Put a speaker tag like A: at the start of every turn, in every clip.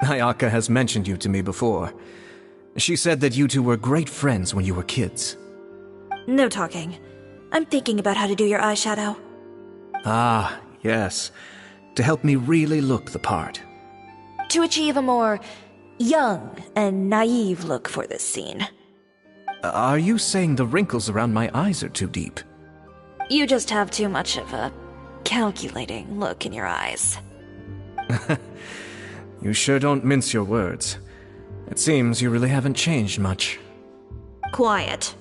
A: Ayaka has mentioned you to me before. She said that you two were great friends when you were kids.
B: No talking. I'm thinking about how to do your eyeshadow.
A: Ah, yes. To help me really look the part.
B: To achieve a more young and naive look for this scene.
A: Are you saying the wrinkles around my eyes are too deep?
B: You just have too much of a calculating look in your eyes.
A: You sure don't mince your words. It seems you really haven't changed much.
B: Quiet.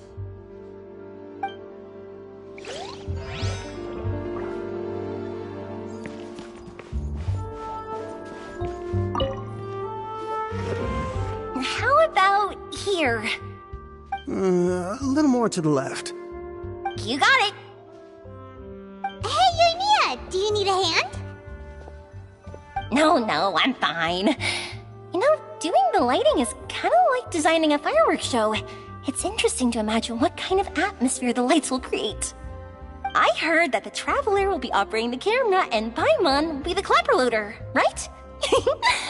C: How about here?
D: A little more to the left.
C: You got it. Hey, Yoimiya, do you need a hand? No, I'm fine. You know, doing the lighting is kind of like designing a fireworks show. It's interesting to imagine what kind of atmosphere the lights will create. I heard that the Traveler will be operating the camera and Paimon will be the clapper loader, right?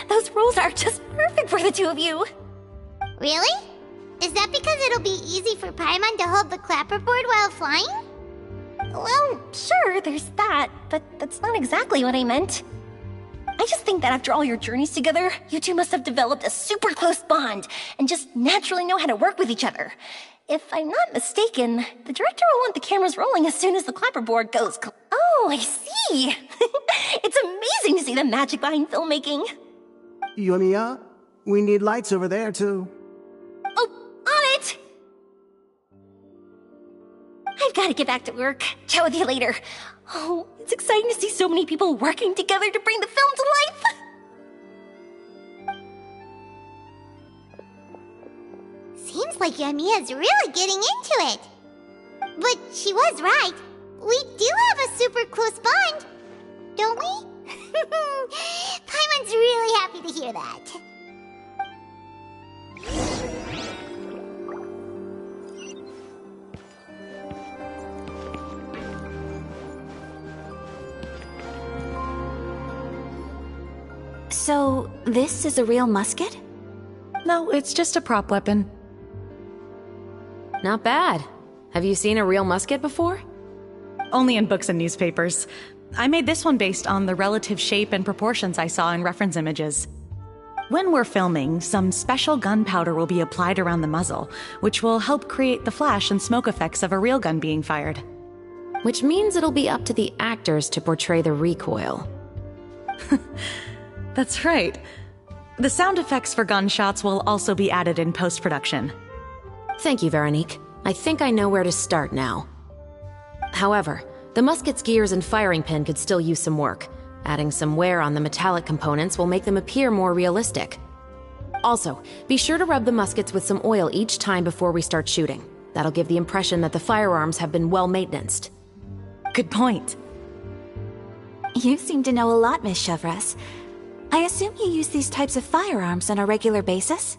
C: Those roles are just perfect for the two of you.
E: Really? Is that because it'll be easy for Paimon to hold the clapperboard while flying?
C: Well, sure, there's that, but that's not exactly what I meant. I just think that after all your journeys together, you two must have developed a super close bond and just naturally know how to work with each other. If I'm not mistaken, the director will want the cameras rolling as soon as the clapperboard goes Oh, I see! It's amazing to see the magic behind filmmaking.
D: Yoimiya, we need lights over there too.
C: Oh, on it! I've got to get back to work. Chat with you later. Oh, it's exciting to see so many people working together to bring the film to life!
E: Seems like Yoimiya's really getting into it. But she was right. We do have a super close bond, don't we? Paimon's really happy to hear that.
F: So, this is a real musket?
G: No, it's just a prop weapon.
H: Not bad. Have you seen a real musket before?
G: Only in books and newspapers. I made this one based on the relative shape and proportions I saw in reference images. When we're filming, some special gunpowder will be applied around the muzzle, which will help create the flash and smoke effects of a real gun being fired.
H: Which means it'll be up to the actors to portray the recoil.
G: That's right. The sound effects for gunshots will also be added in post-production.
H: Thank you, Veronique. I think I know where to start now. However, the musket's gears and firing pin could still use some work. Adding some wear on the metallic components will make them appear more realistic. Also, be sure to rub the muskets with some oil each time before we start shooting. That'll give the impression that the firearms have been well maintenanced.
G: Good point.
F: You seem to know a lot, Miss Chevres. I assume you use these types of firearms on a regular basis?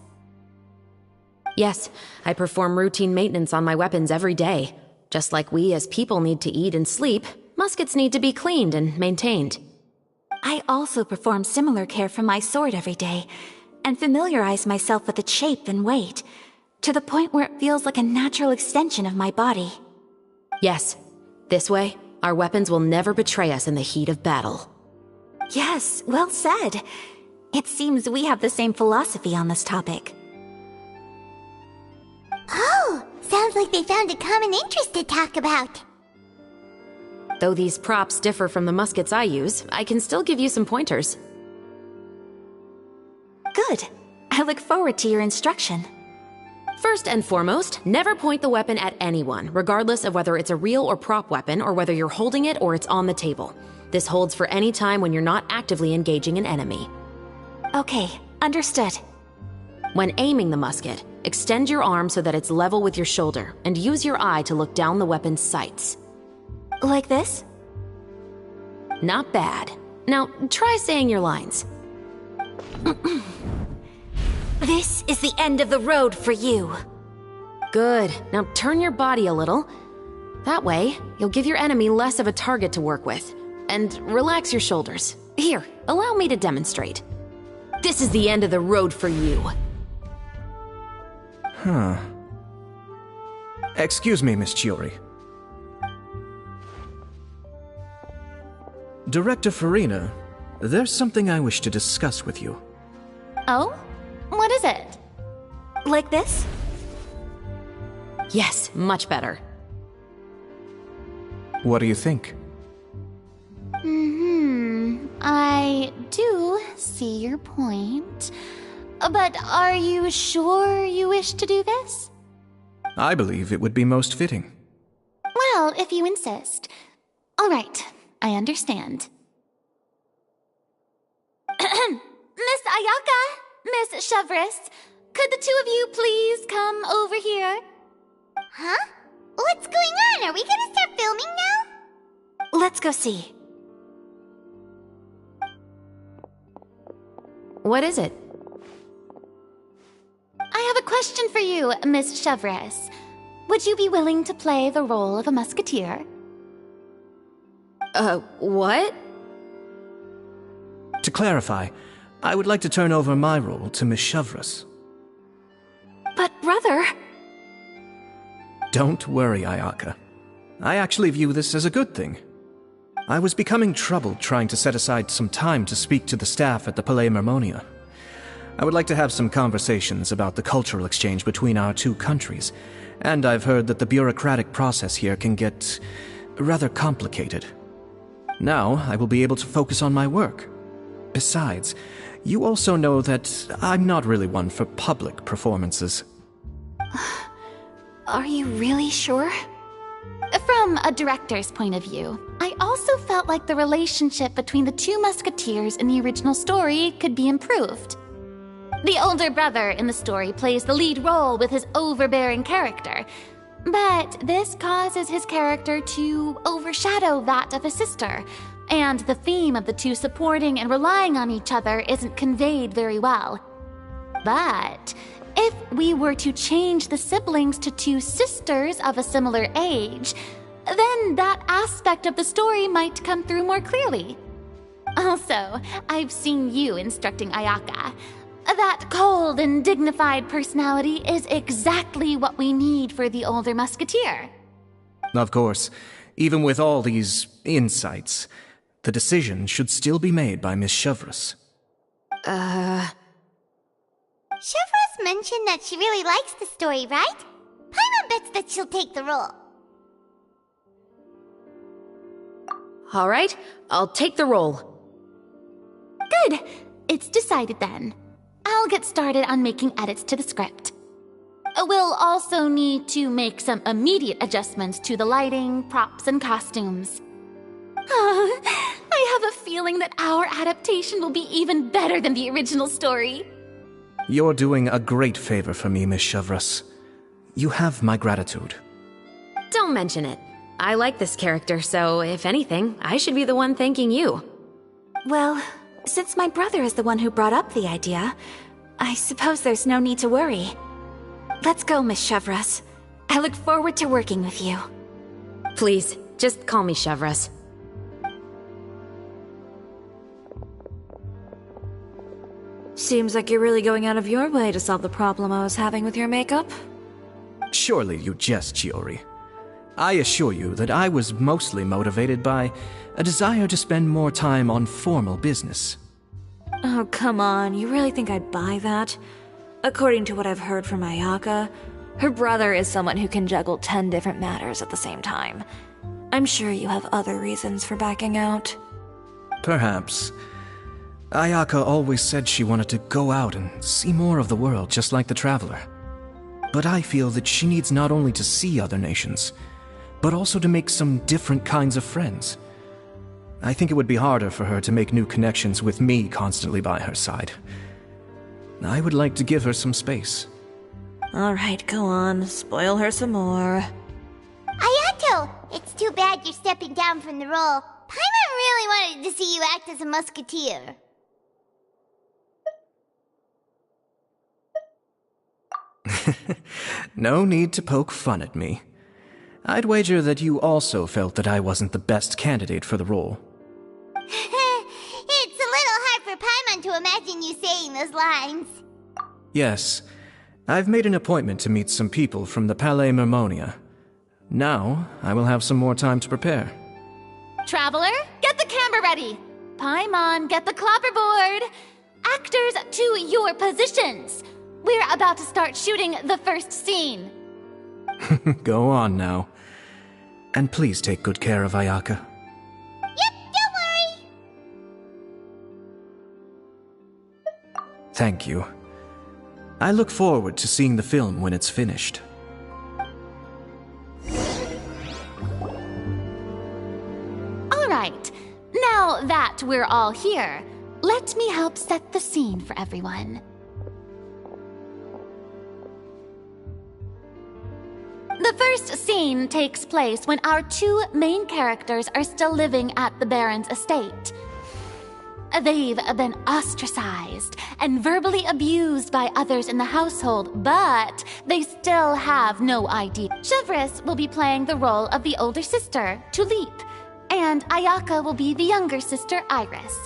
H: Yes, I perform routine maintenance on my weapons every day. Just like we as people need to eat and sleep, muskets need to be cleaned and maintained.
F: I also perform similar care for my sword every day, and familiarize myself with its shape and weight, to the point where it feels like a natural extension of my body.
H: Yes, this way, our weapons will never betray us in the heat of battle.
F: Yes, well said. It seems we have the same philosophy on this topic.
E: Oh, sounds like they found a common interest to talk about.
H: Though these props differ from the muskets I use, I can still give you some pointers.
F: Good. I look forward to your instruction.
H: First and foremost, never point the weapon at anyone, regardless of whether it's a real or prop weapon or whether you're holding it or it's on the table. This holds for any time when you're not actively engaging an enemy.
F: Okay, understood.
H: When aiming the musket, extend your arm so that it's level with your shoulder and use your eye to look down the weapon's sights.
F: Like this?
H: Not bad. Now, try saying your lines.
F: This is the end of the road for you.
H: Good. Now turn your body a little. That way, you'll give your enemy less of a target to work with. And relax your shoulders. Here, allow me to demonstrate. This is the end of the road for you.
A: Huh. Excuse me, Miss Chiori. Director Farina, there's something I wish to discuss with you.
C: Oh? What is it?
F: Like this?
H: Yes, much better.
A: What do you think?
C: I do see your point. But are you sure you wish to do this?
A: I believe it would be most fitting.
C: Well, if you insist. All right, I understand. Miss Ayaka, Miss Chevres, could the two of you please come over here?
E: Huh? What's going on? Are we gonna start filming now?
F: Let's go see.
H: What is it?
C: I have a question for you, Miss Chevres. Would you be willing to play the role of a musketeer?
H: What?
A: To clarify, I would like to turn over my role to Miss Chevres.
F: But brother...
A: Don't worry, Ayaka. I actually view this as a good thing. I was becoming troubled trying to set aside some time to speak to the staff at the Palais Mermonia. I would like to have some conversations about the cultural exchange between our two countries, and I've heard that the bureaucratic process here can get rather complicated. Now, I will be able to focus on my work. Besides, you also know that I'm not really one for public performances.
F: Are you really sure?
C: From a director's point of view, I also felt like the relationship between the two musketeers in the original story could be improved. The older brother in the story plays the lead role with his overbearing character, but this causes his character to overshadow that of his sister, and the theme of the two supporting and relying on each other isn't conveyed very well. But if we were to change the siblings to two sisters of a similar age, then that aspect of the story might come through more clearly. Also, I've seen you instructing Ayaka. That cold and dignified personality is exactly what we need for the older musketeer.
A: Of course, even with all these insights, the decision should still be made by Miss Chevres.
E: Chevres mentioned that she really likes the story, right? Paimon bets that she'll take the role.
H: All right, I'll take the role.
C: Good. It's decided then. I'll get started on making edits to the script. We'll also need to make some immediate adjustments to the lighting, props, and costumes. I have a feeling that our adaptation will be even better than the original story.
A: You're doing a great favor for me, Miss Chevres. You have my gratitude.
H: Don't mention it. I like this character, so if anything, I should be the one thanking you.
F: Well, since my brother is the one who brought up the idea, I suppose there's no need to worry. Let's go, Miss Chevres. I look forward to working with you.
H: Please, just call me Chevres.
B: Seems like you're really going out of your way to solve the problem I was having with your makeup.
A: Surely you jest, Chiori. I assure you that I was mostly motivated by a desire to spend more time on formal business.
B: Oh, come on. You really think I'd buy that? According to what I've heard from Ayaka, her brother is someone who can juggle 10 different matters at the same time. I'm sure you have other reasons for backing out.
A: Perhaps. Ayaka always said she wanted to go out and see more of the world, just like the Traveler. But I feel that she needs not only to see other nations, but also to make some different kinds of friends. I think it would be harder for her to make new connections with me constantly by her side. I would like to give her some space.
B: Alright, go on. Spoil her some more.
E: Ayato! It's too bad you're stepping down from the role. Paimon really wanted to see you act as a musketeer.
A: No need to poke fun at me. I'd wager that you also felt that I wasn't the best candidate for the role.
E: It's a little hard for Paimon to imagine you saying those lines.
A: Yes, I've made an appointment to meet some people from the Palais Mermonia. Now, I will have some more time to prepare.
I: Traveler, get the camera ready. Paimon, get the clapperboard. Actors, to your positions. We're about to start shooting the first scene.
A: Go on now. And please take good care of Ayaka.
E: Yep, don't worry.
A: Thank you. I look forward to seeing the film when it's finished.
I: All right, now that we're all here, let me help set the scene for everyone. The first scene takes place when our two main characters are still living at the Baron's estate. They've been ostracized and verbally abused by others in the household, but they still have no ID. Chevres will be playing the role of the older sister, Tulip, and Ayaka will be the younger sister, Iris.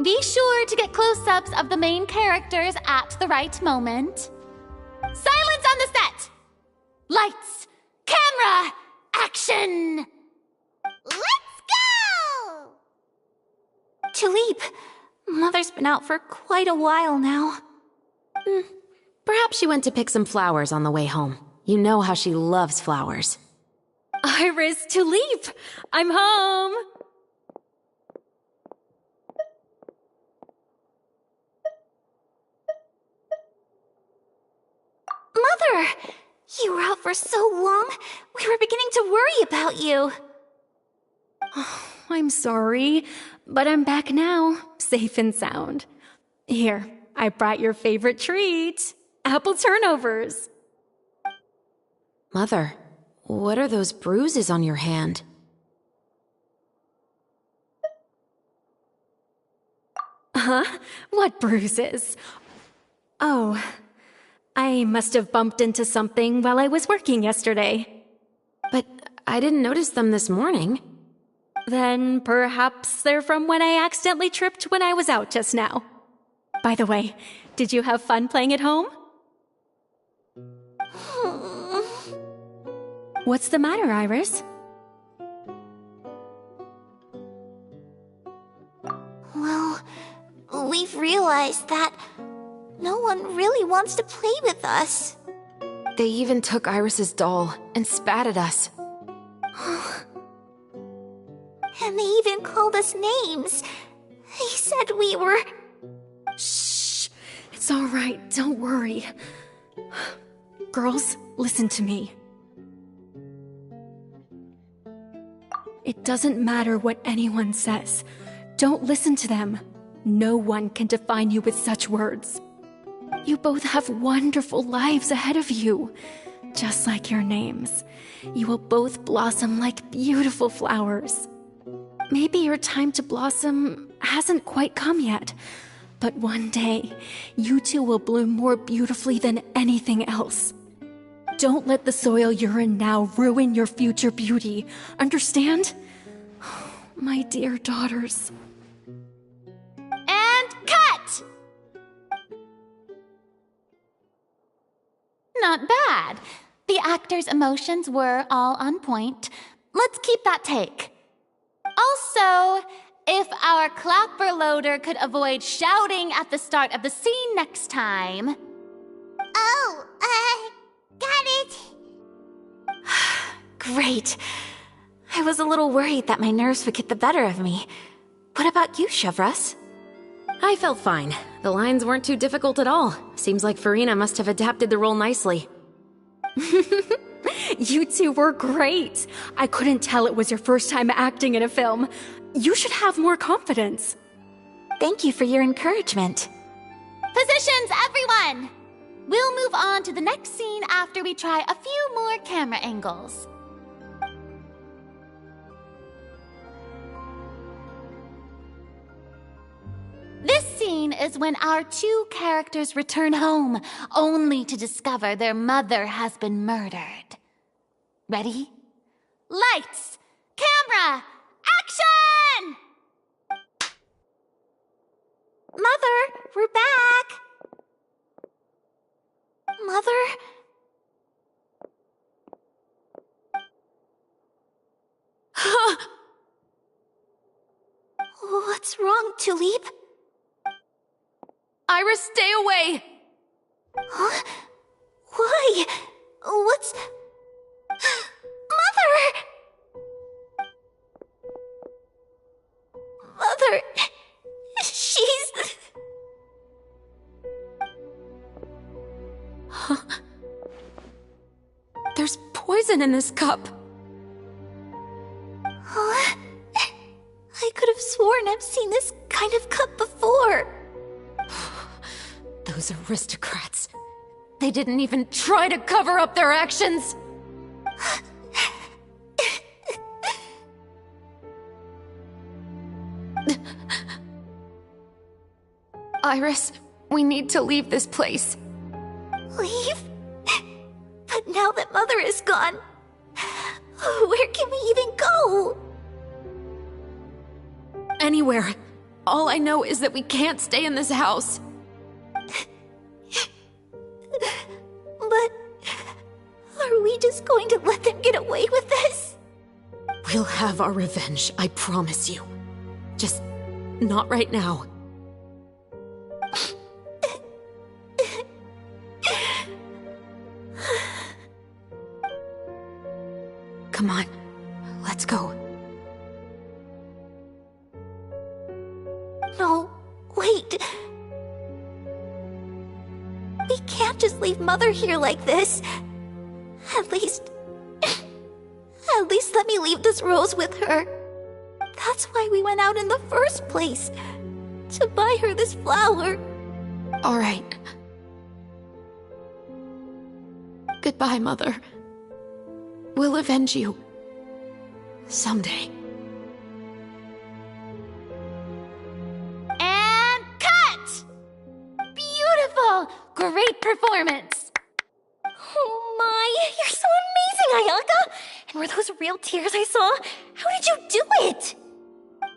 I: Be sure to get close-ups of the main characters at the right moment. Silence on the set! Lights, camera, action!
E: Let's go!
F: Tulip, Mother's been out for quite a while now.
H: Perhaps she went to pick some flowers on the way home. You know how she loves flowers.
J: Iris, Tulip, I'm home!
F: Mother! You were out for so long, we were beginning to worry about you.
J: Oh, I'm sorry, but I'm back now, safe and sound. Here, I brought your favorite treat, apple turnovers.
H: Mother, what are those bruises on your hand?
J: Huh? What bruises? Oh, I must have bumped into something while I was working yesterday.
H: But I didn't notice them this morning.
J: Then perhaps they're from when I accidentally tripped when I was out just now. By the way, did you have fun playing at home? What's the matter, Iris?
E: Well, we've realized that no one really wants to play with us.
H: They even took Iris's doll and spat at us.
E: And they even called us names. They said we were...
J: Shh! It's all right, don't worry. Girls, listen to me. It doesn't matter what anyone says. Don't listen to them. No one can define you with such words. You both have wonderful lives ahead of you. Just like your names. You will both blossom like beautiful flowers. Maybe your time to blossom hasn't quite come yet, but one day, you two will bloom more beautifully than anything else. Don't let the soil you're in now ruin your future beauty. Understand? My dear daughters.
I: And cut! Not bad. The actors' emotions were all on point. Let's keep that take. Also, if our clapper loader could avoid shouting at the start of the scene next time.
E: Oh, got it.
F: Great. I was a little worried that my nerves would get the better of me. What about you, Chevres?
H: I felt fine. The lines weren't too difficult at all. Seems like Farina must have adapted the role nicely.
J: You two were great. I couldn't tell it was your first time acting in a film. You should have more confidence.
F: Thank you for your encouragement.
I: Positions, everyone! We'll move on to the next scene after we try a few more camera angles. is when our two characters return home, only to discover their mother has been murdered. Ready? Lights! Camera! Action!
F: Mother, we're back! Mother? What's wrong, Tulip?
J: Iris, stay away!
F: Huh? Why? What's... Mother! Mother... She's...
J: There's poison in this cup.
F: Huh? I could have sworn I've seen this kind of cup before.
J: Those aristocrats. They didn't even try to cover up their actions. Iris, we need to leave this place.
F: Leave? But now that Mother is gone, where can we even go?
J: Anywhere. All I know is that we can't stay in this house.
F: But are we just going to let them get away with this?
J: We'll have our revenge, I promise you. Just not right now. Come on, let's go.
F: No, wait. We can't just leave Mother here like this. At least let me leave this rose with her. That's why we went out in the first place. To buy her this flower.
J: All right. Goodbye, Mother. We'll avenge you. Someday.
I: And cut! Beautiful! Great performance!
C: Oh my, you're so amazing, Ayaka! And were those real tears I saw? How did you do it?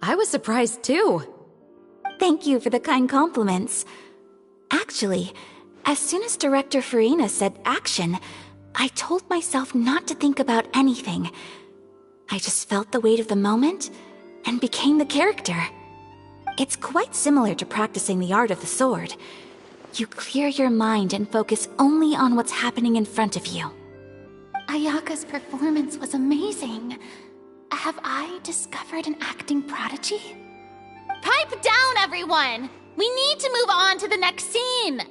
H: I was surprised too.
F: Thank you for the kind compliments. Actually, as soon as Director Farina said action, I told myself not to think about anything. I just felt the weight of the moment and became the character. It's quite similar to practicing the art of the sword. You clear your mind and focus only on what's happening in front of you.
I: Ayaka's performance was amazing. Have I discovered an acting prodigy? Pipe down, everyone! We need to move on to the next scene!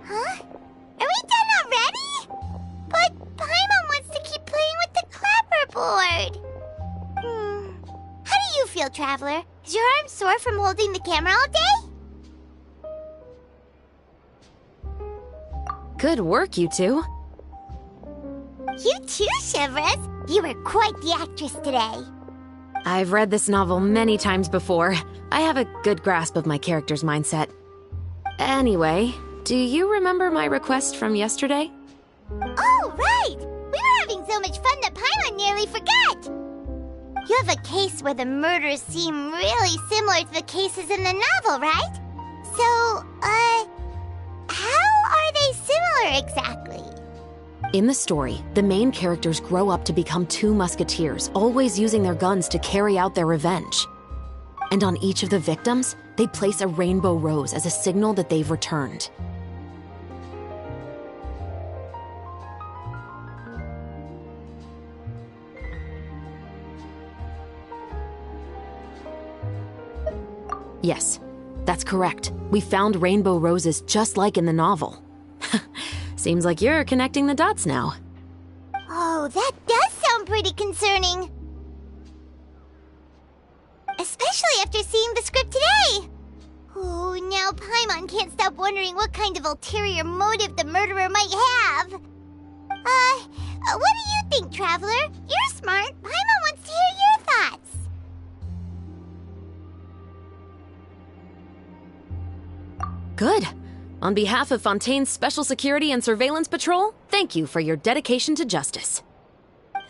E: Huh? Are we done already? But Paimon wants to keep playing with the clapperboard. How do you feel, Traveler? Is your arm sore from holding the camera all day?
H: Good work, you two.
E: You too, Shivers. You were quite the actress today.
H: I've read this novel many times before. I have a good grasp of my character's mindset. Anyway, do you remember my request from yesterday?
E: Oh, right! We were having so much fun that Paimon nearly forgot! You have a case where the murders seem really similar to the cases in the novel, right? So, how are they similar exactly?
H: In the story, the main characters grow up to become two musketeers, always using their guns to carry out their revenge. And on each of the victims, they place a rainbow rose as a signal that they've returned. Yes, that's correct. We found rainbow roses just like in the novel. Seems like you're connecting the dots now.
E: Oh, that does sound pretty concerning. Especially after seeing the script today. Oh, now Paimon can't stop wondering what kind of ulterior motive the murderer might have. What do you think, Traveler? You're smart. Paimon wants to hear your thoughts.
H: Good. On behalf of Fontaine's Special Security and Surveillance Patrol, thank you for your dedication to justice.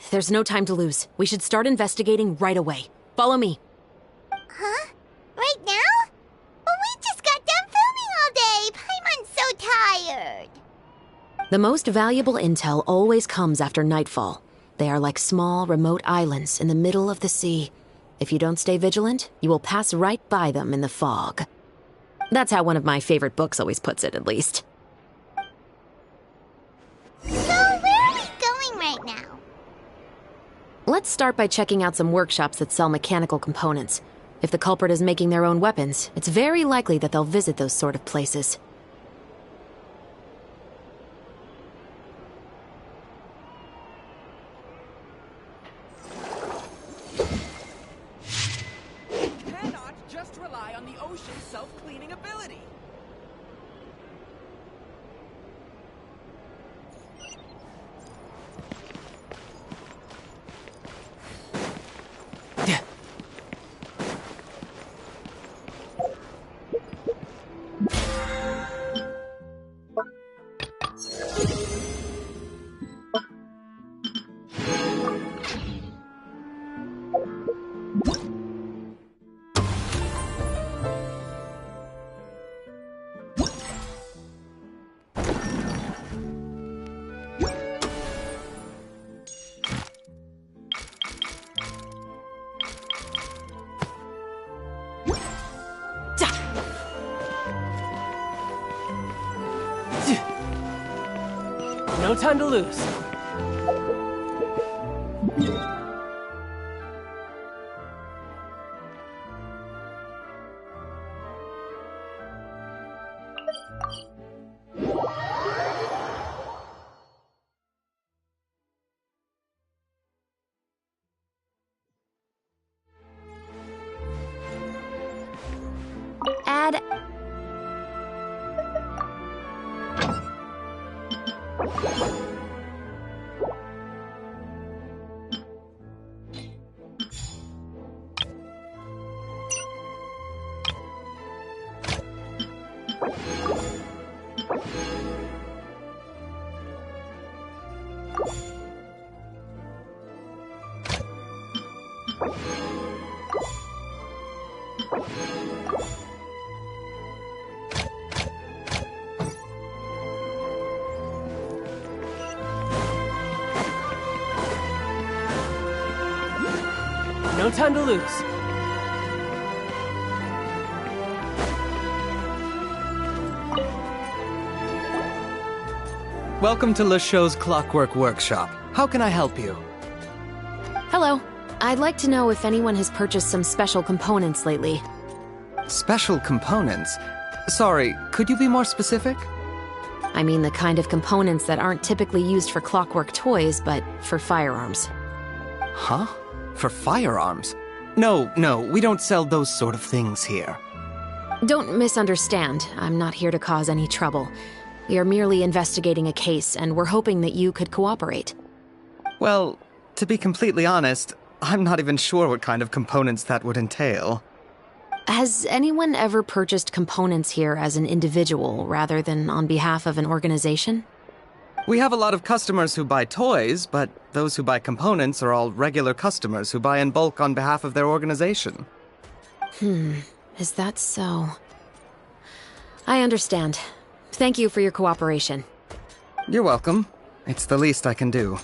H: There's no time to lose. We should start investigating right away. Follow me.
E: Huh? Right now? Well, we just got done filming all day. Paimon's so tired.
H: The most valuable intel always comes after nightfall. They are like small, remote islands in the middle of the sea. If you don't stay vigilant, you will pass right by them in the fog. That's how one of my favorite books always puts it, at least.
E: So, where are we going right now?
H: Let's start by checking out some workshops that sell mechanical components. If the culprit is making their own weapons, it's very likely that they'll visit those sort of places.
K: Cannot just rely on the ocean's self-cleaning ability. No time to lose.
H: Add...
K: No time to lose. Welcome to Le Show's Clockwork Workshop. How can I help you?
H: Hello. I'd like to know if anyone has purchased some special components lately.
K: Special components? Sorry, could you be more specific?
H: I mean the kind of components that aren't typically used for clockwork toys, but for firearms.
K: Huh? For firearms? No, we don't sell those sort of things here.
H: Don't misunderstand. I'm not here to cause any trouble. We are merely investigating a case, and we're hoping that you could cooperate.
K: Well, to be completely honest, I'm not even sure what kind of components that would entail.
H: Has anyone ever purchased components here as an individual rather than on behalf of an organization?
K: We have a lot of customers who buy toys, but those who buy components are all regular customers who buy in bulk on behalf of their organization.
H: Is that so? I understand. Thank you for your cooperation.
K: You're welcome. It's the least I can do.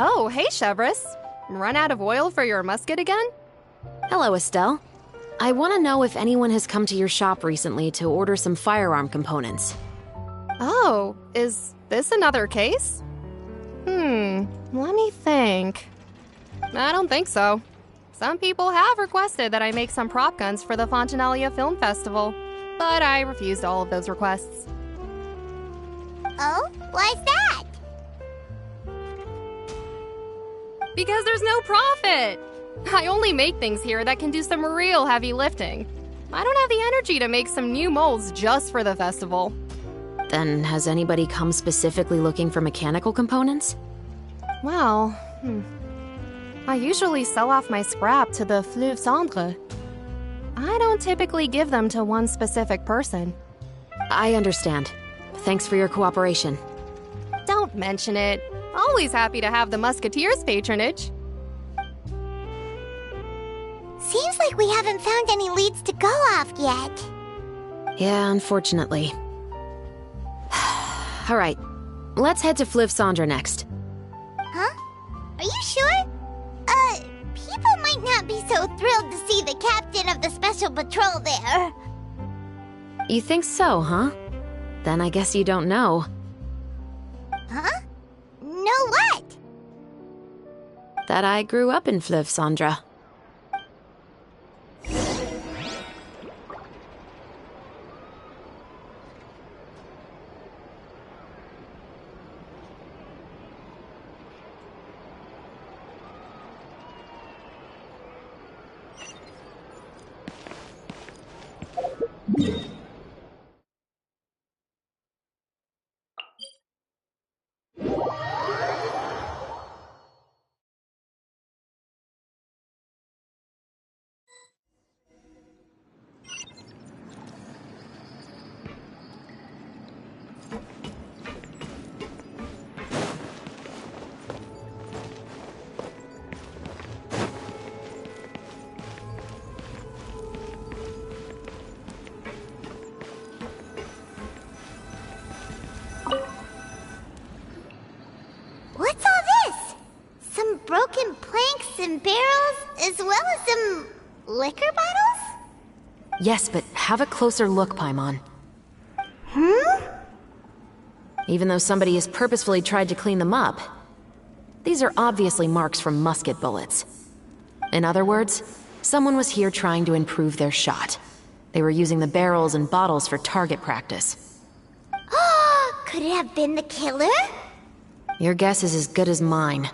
L: Oh, hey, Chevris. Run out of oil for your musket again?
H: Hello, Estelle. I want to know if anyone has come to your shop recently to order some firearm components.
L: Oh, is this another case? Let me think. I don't think so. Some people have requested that I make some prop guns for the Fontanalia Film Festival, but I refused all of those requests.
E: Oh? Why's that?
L: Because there's no profit! I only make things here that can do some real heavy lifting. I don't have the energy to make some new molds just for the festival.
H: Then has anybody come specifically looking for mechanical components?
L: Well, I usually sell off my scrap to the Fleuve Cendre. I don't typically give them to one specific person.
H: I understand. Thanks for your cooperation.
L: Don't mention it. Always happy to have the Musketeers' patronage.
E: Seems like we haven't found any leads to go off yet.
H: Yeah, unfortunately. Alright, let's head to Fleuve Cendre next.
E: Huh? Are you sure? People might not be so thrilled to see the captain of the special patrol there.
H: You think so, huh? Then I guess you don't know.
E: Huh? Know what?
H: That I grew up in Fleuve Cendre.
E: What's all this? Some broken planks and barrels, as well as some liquor bottles?
H: Yes, but have a closer look, Paimon. Even though somebody has purposefully tried to clean them up, these are obviously marks from musket bullets. In other words, someone was here trying to improve their shot. They were using the barrels and bottles for target practice.
E: Could it have been the killer?
H: Your guess is as good as mine.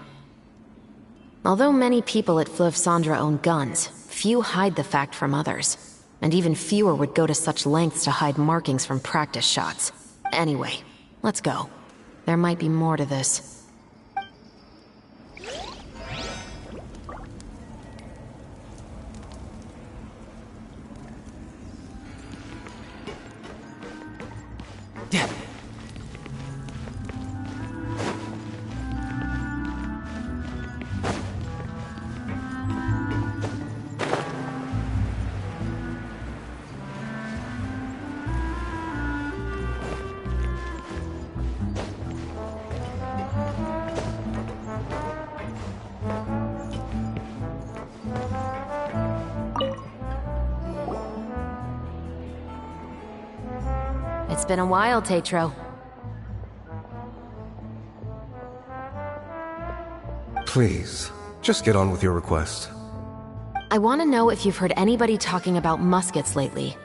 H: Although many people at Fleuve Cendre own guns, few hide the fact from others. And even fewer would go to such lengths to hide markings from practice shots. Anyway, let's go. There might be more to this. It's been a while, Tetro.
M: Please, just get on with your request.
H: I want to know if you've heard anybody talking about muskets lately.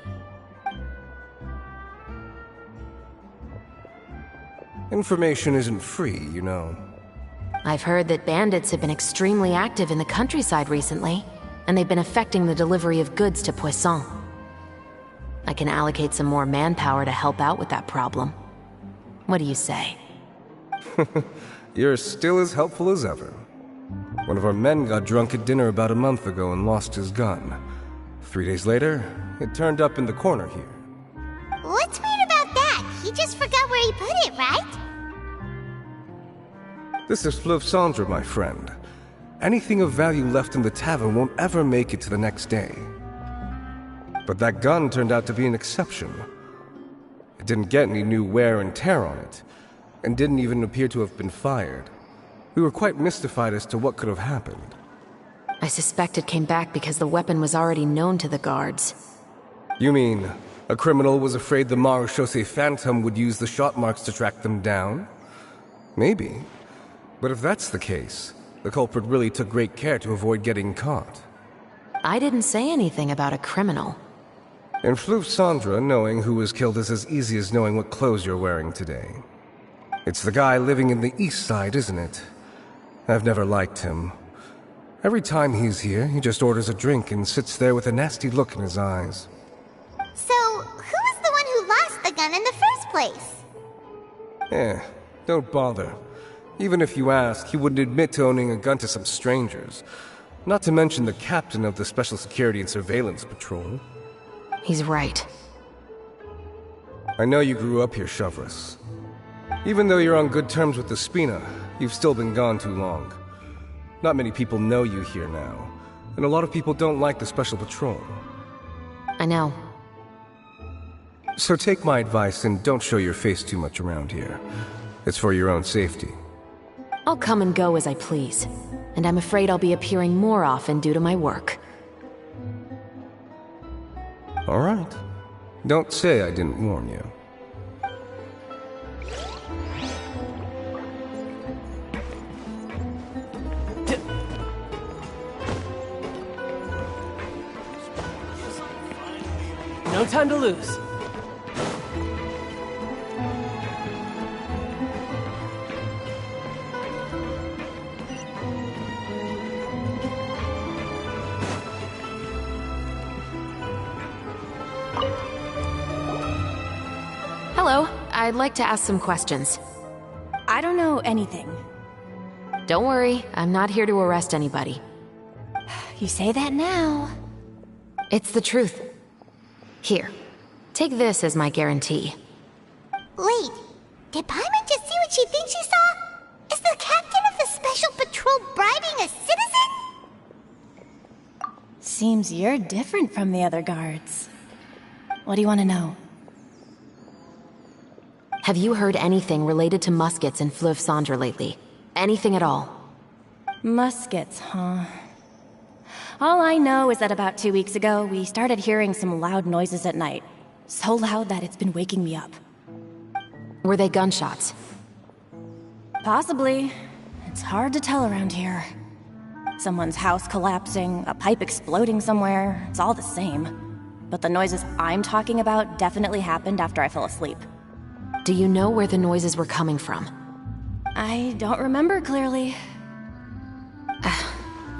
M: Information isn't free, you know.
H: I've heard that bandits have been extremely active in the countryside recently, and they've been affecting the delivery of goods to Poisson. I can allocate some more manpower to help out with that problem. What do you say?
M: You're still as helpful as ever. One of our men got drunk at dinner about a month ago and lost his gun. 3 days later, it turned up in the corner here.
E: What's weird about that? He just forgot where he put it, right?
M: This is Fleuve Cendre, my friend. Anything of value left in the tavern won't ever make it to the next day. But that gun turned out to be an exception. It didn't get any new wear and tear on it, and didn't even appear to have been fired. We were quite mystified as to what could have happened.
H: I suspect it came back because the weapon was already known to the guards.
M: You mean, a criminal was afraid the Marechaussee Phantom would use the shot marks to track them down? Maybe. But if that's the case, the culprit really took great care to avoid getting caught.
H: I didn't say anything about a criminal.
M: In Fleuve Cendra, knowing who was killed is as easy as knowing what clothes you're wearing today. It's the guy living in the East Side, isn't it? I've never liked him. Every time he's here, he just orders a drink and sits there with a nasty look in his eyes.
E: So, who was the one who lost the gun in the first place?
M: Don't bother. Even if you ask, he wouldn't admit to owning a gun to some strangers. Not to mention the captain of the Special Security and Surveillance Patrol.
H: He's right.
M: I know you grew up here, Chevreuse. Even though you're on good terms with the Spina, you've still been gone too long. Not many people know you here now, and a lot of people don't like the Special Patrol.
H: I know.
M: So take my advice and don't show your face too much around here. It's for your own safety.
H: I'll come and go as I please, and I'm afraid I'll be appearing more often due to my work.
M: All right. Don't say I didn't warn you.
N: No time to lose.
H: Hello, I'd like to ask some questions.
J: I don't know anything.
H: Don't worry, I'm not here to arrest anybody.
J: You say that now.
H: It's the truth. Here, take this as my guarantee.
E: Wait, did Paimon just see what she thinks she saw? Is the captain of the Special Patrol bribing a citizen?
J: Seems you're different from the other guards. What do you want to know?
H: Have you heard anything related to muskets in Fleuve Cendra lately? Anything at all?
J: Muskets, huh? All I know is that about 2 weeks ago, we started hearing some loud noises at night. So loud that it's been waking me up.
H: Were they gunshots?
J: Possibly. It's hard to tell around here. Someone's house collapsing, a pipe exploding somewhere, it's all the same. But the noises I'm talking about definitely happened after I fell asleep.
H: Do you know where the noises were coming from?
J: I don't remember clearly.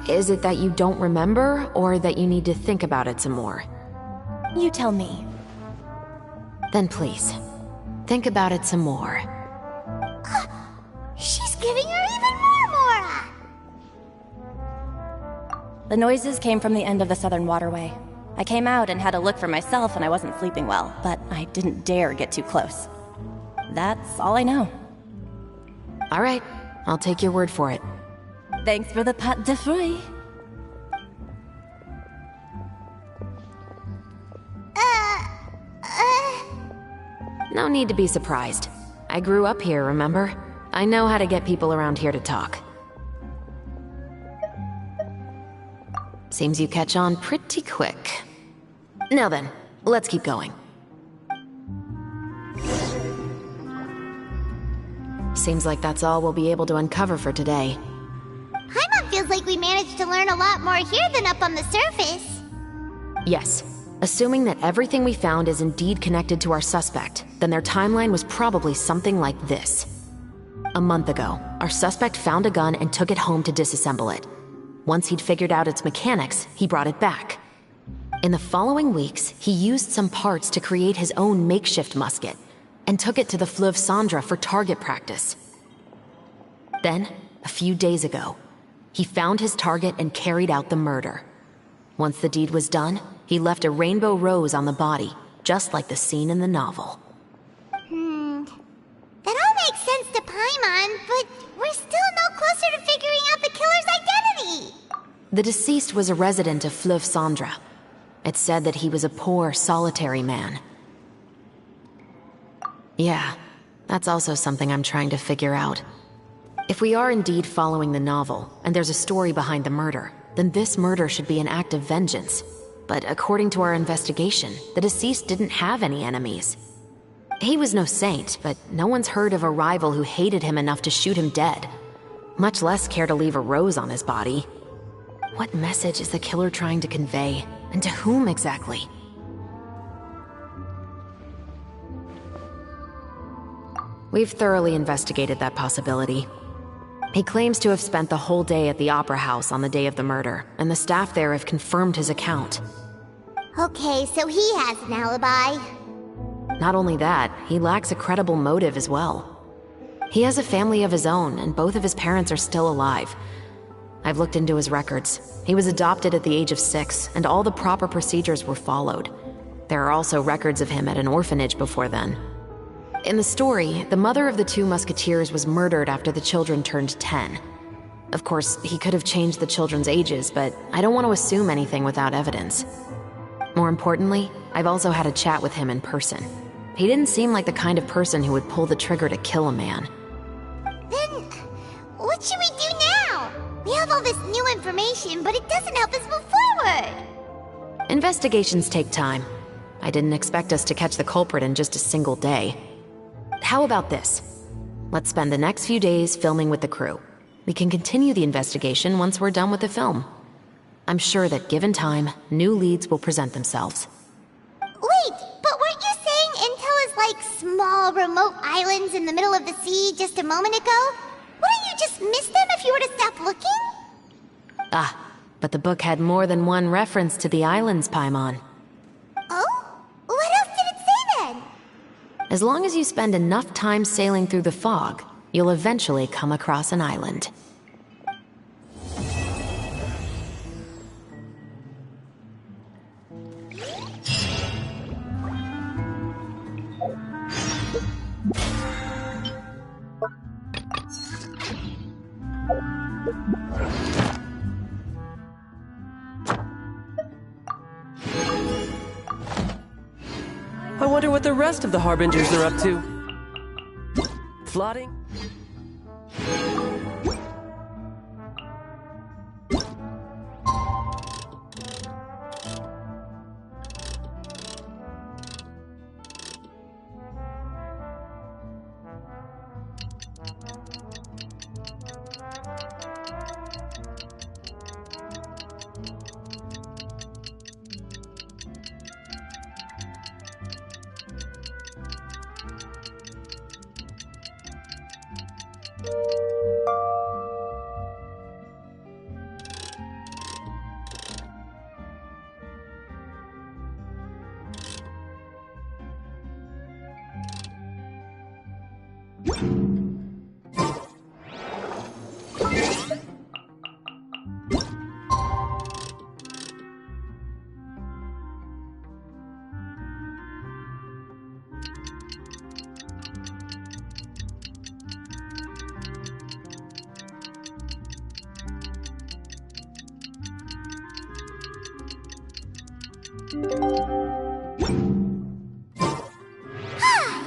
H: Is it that you don't remember, or that you need to think about it some more?
J: You tell me.
H: Then please, think about it some more.
E: She's giving her even more Mora!
J: The noises came from the end of the Southern Waterway. I came out and had a look for myself and I wasn't sleeping well, but I didn't dare get too close. That's all I know.
H: All right, I'll take your word for it.
J: Thanks for the pâte de fruits.
H: No need to be surprised. I grew up here, remember? I know how to get people around here to talk. Seems you catch on pretty quick. Now then, let's keep going. Seems like that's all we'll be able to uncover for today.
E: Paimon feels like we managed to learn a lot more here than up on the surface.
H: Yes. Assuming that everything we found is indeed connected to our suspect, then their timeline was probably something like this. A month ago, our suspect found a gun and took it home to disassemble it. Once he'd figured out its mechanics, he brought it back. In the following weeks, he used some parts to create his own makeshift musket, and took it to the Fleuve Cendra for target practice. Then, a few days ago, he found his target and carried out the murder. Once the deed was done, he left a rainbow rose on the body, just like the scene in the novel.
E: That all makes sense to Paimon, but we're still no closer to figuring out the killer's identity!
H: The deceased was a resident of Fleuve Cendra. It's said that he was a poor, solitary man. Yeah, that's also something I'm trying to figure out. If we are indeed following the novel, and there's a story behind the murder, then this murder should be an act of vengeance. But according to our investigation, the deceased didn't have any enemies. He was no saint, but no one's heard of a rival who hated him enough to shoot him dead, much less care to leave a rose on his body. What message is the killer trying to convey, and to whom exactly? We've thoroughly investigated that possibility. He claims to have spent the whole day at the Opera House on the day of the murder, and the staff there have confirmed his account.
E: Okay, so he has an alibi.
H: Not only that, he lacks a credible motive as well. He has a family of his own, and both of his parents are still alive. I've looked into his records. He was adopted at the age of 6, and all the proper procedures were followed. There are also records of him at an orphanage before then. In the story, the mother of the 2 musketeers was murdered after the children turned 10. Of course, he could have changed the children's ages, but I don't want to assume anything without evidence. More importantly, I've also had a chat with him in person. He didn't seem like the kind of person who would pull the trigger to kill a man.
E: Then, what should we do now? We have all this new information, but it doesn't help us move forward.
H: Investigations take time. I didn't expect us to catch the culprit in just a single day. How about this? Let's spend the next few days filming with the crew. We can continue the investigation once we're done with the film. I'm sure that given time, new leads will present themselves.
E: Wait, but weren't you saying Intel is like small, remote islands in the middle of the sea just a moment ago? Wouldn't you just miss them if you were to stop looking?
H: Ah, but the book had more than one reference to the islands, Paimon.
E: Oh? What else did it say then?
H: As long as you spend enough time sailing through the fog, you'll eventually come across an island.
N: I wonder what the rest of the Harbingers are up to. Plotting?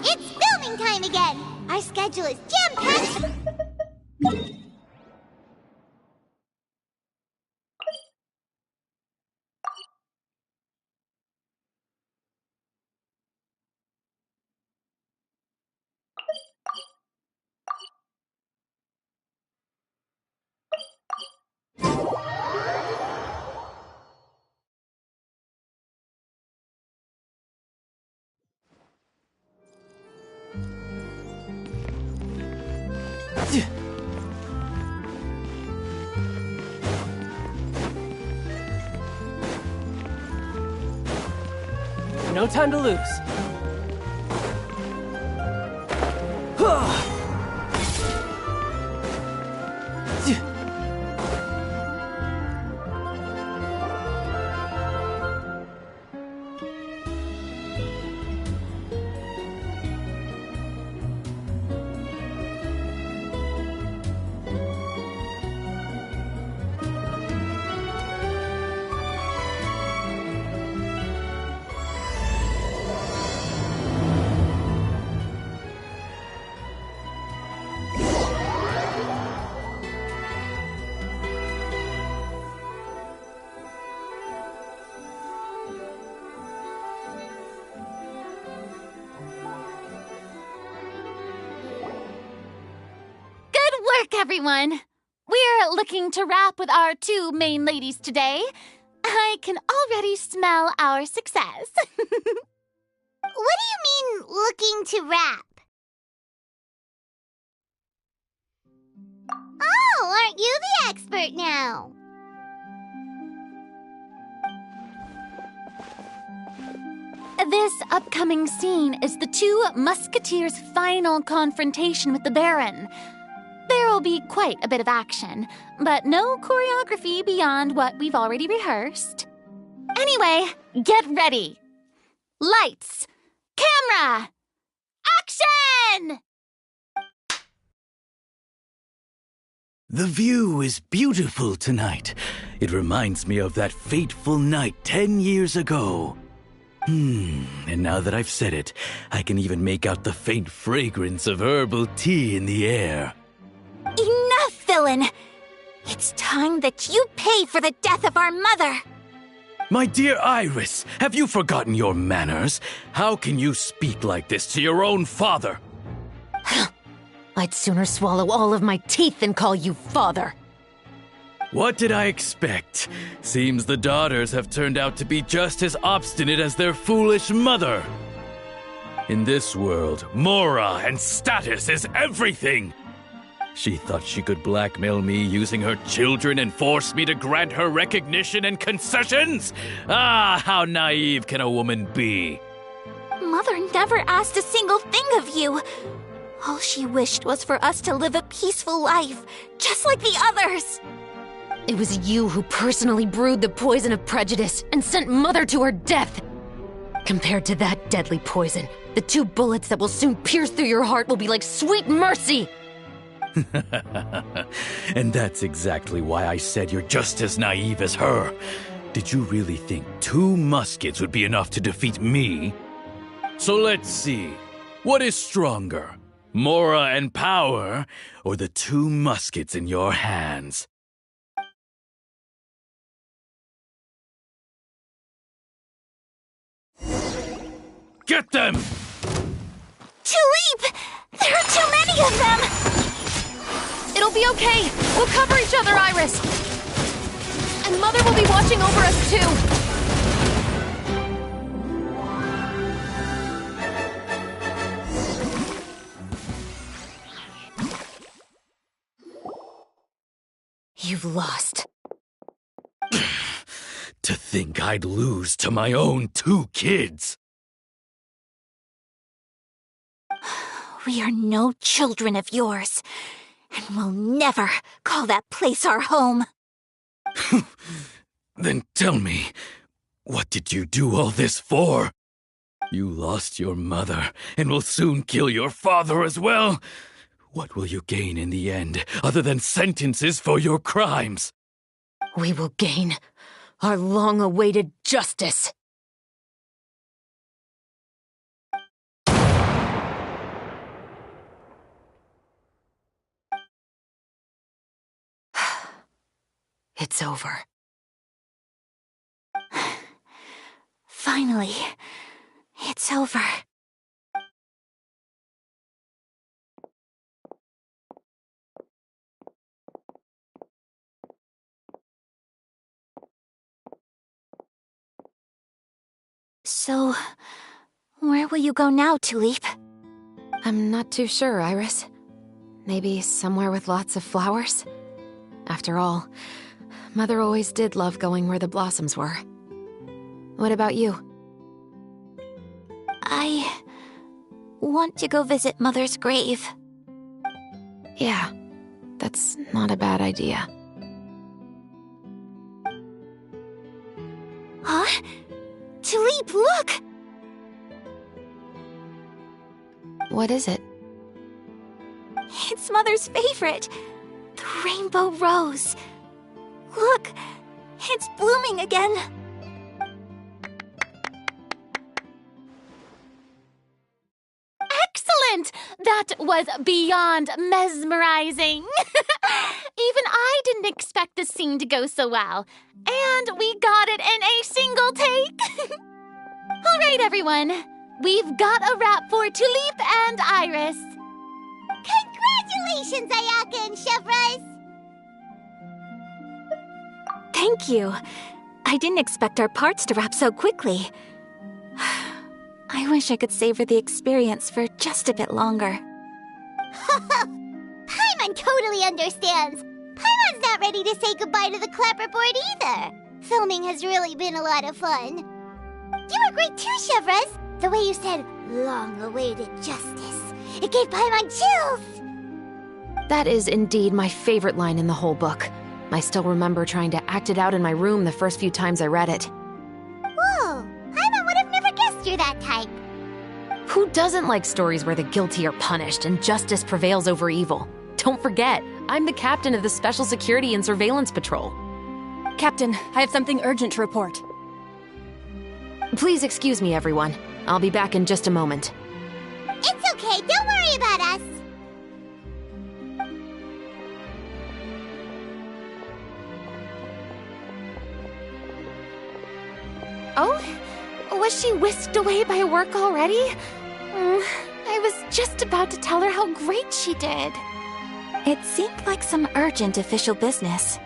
E: It's filming time again! Our schedule is jam-packed.
N: No time to lose.
I: work, everyone! We're looking to wrap with our 2 main ladies today. I can already smell our success.
E: What do you mean, looking to wrap? Oh, aren't you the expert now?
I: This upcoming scene is the 2 musketeers' final confrontation with the Baron. There will be quite a bit of action, but no choreography beyond what we've already rehearsed. Anyway, get ready. Lights, camera, action!
O: The view is beautiful tonight. It reminds me of that fateful night 10 years ago. And now that I've said it, I can even make out the faint fragrance of herbal tea in the air.
F: Enough, villain! It's time that you pay for the death of our mother!
O: My dear Iris, have you forgotten your manners? How can you speak like this to your own father?
H: I'd sooner swallow all of my teeth than call you father.
O: What did I expect? Seems the daughters have turned out to be just as obstinate as their foolish mother. In this world, Mora and status is everything. She thought she could blackmail me using her children and force me to grant her recognition and concessions? Ah, how naive can a woman be?
F: Mother never asked a single thing of you. All she wished was for us to live a peaceful life, just like the others.
H: It was you who personally brewed the poison of prejudice and sent Mother to her death. Compared to that deadly poison, the 2 bullets that will soon pierce through your heart will be like sweet mercy.
O: And that's exactly why I said you're just as naive as her. Did you really think 2 muskets would be enough to defeat me? So let's see. What is stronger? Mora and power, or the 2 muskets in your hands? Get them!
F: Tulip! There are too many of them!
L: It'll be okay. We'll cover each other, Iris. And Mother will be watching over us, too.
H: You've lost.
O: To think I'd lose to my own 2 kids.
F: We are no children of yours, and we'll never call that place our home.
O: Then tell me, what did you do all this for? You lost your mother, and will soon kill your father as well. What will you gain in the end, other than sentences for your crimes?
H: We will gain our long-awaited justice. It's over.
F: Finally, it's over. So, where will you go now, Tulip?
H: I'm not too sure, Iris. Maybe somewhere with lots of flowers? After all, Mother always did love going where the blossoms were. What about you?
F: I want to go visit Mother's grave.
H: Yeah, that's not a bad idea.
F: Huh? Tulip, look!
H: What is it?
F: It's Mother's favorite, the rainbow rose. Look, it's blooming again.
I: Excellent! That was beyond mesmerizing. Even I didn't expect this scene to go so well. And we got it in a single take. All right, everyone. We've got a wrap for Tulip and Iris.
E: Congratulations! Congratulations, Ayaka and Chevres!
F: Thank you. I didn't expect our parts to wrap so quickly. I wish I could savor the experience for just a bit longer.
E: Paimon totally understands. Paimon's not ready to say goodbye to the clapperboard either. Filming has really been a lot of fun. You were great too, Chevres. The way you said, long-awaited justice. It gave Paimon chills.
H: That is indeed my favorite line in the whole book. I still remember trying to act it out in my room the first few times I read it.
E: Whoa, Paimon would have never guessed you're that type.
H: Who doesn't like stories where the guilty are punished and justice prevails over evil? Don't forget, I'm the captain of the Special Security and Surveillance Patrol.
J: Captain, I have something urgent to report.
H: Please excuse me, everyone. I'll be back in just a moment.
E: It's okay, don't worry about us.
I: Oh? Was she whisked away by work already? I was just about to tell her how great she did.
F: It seemed like some urgent official business.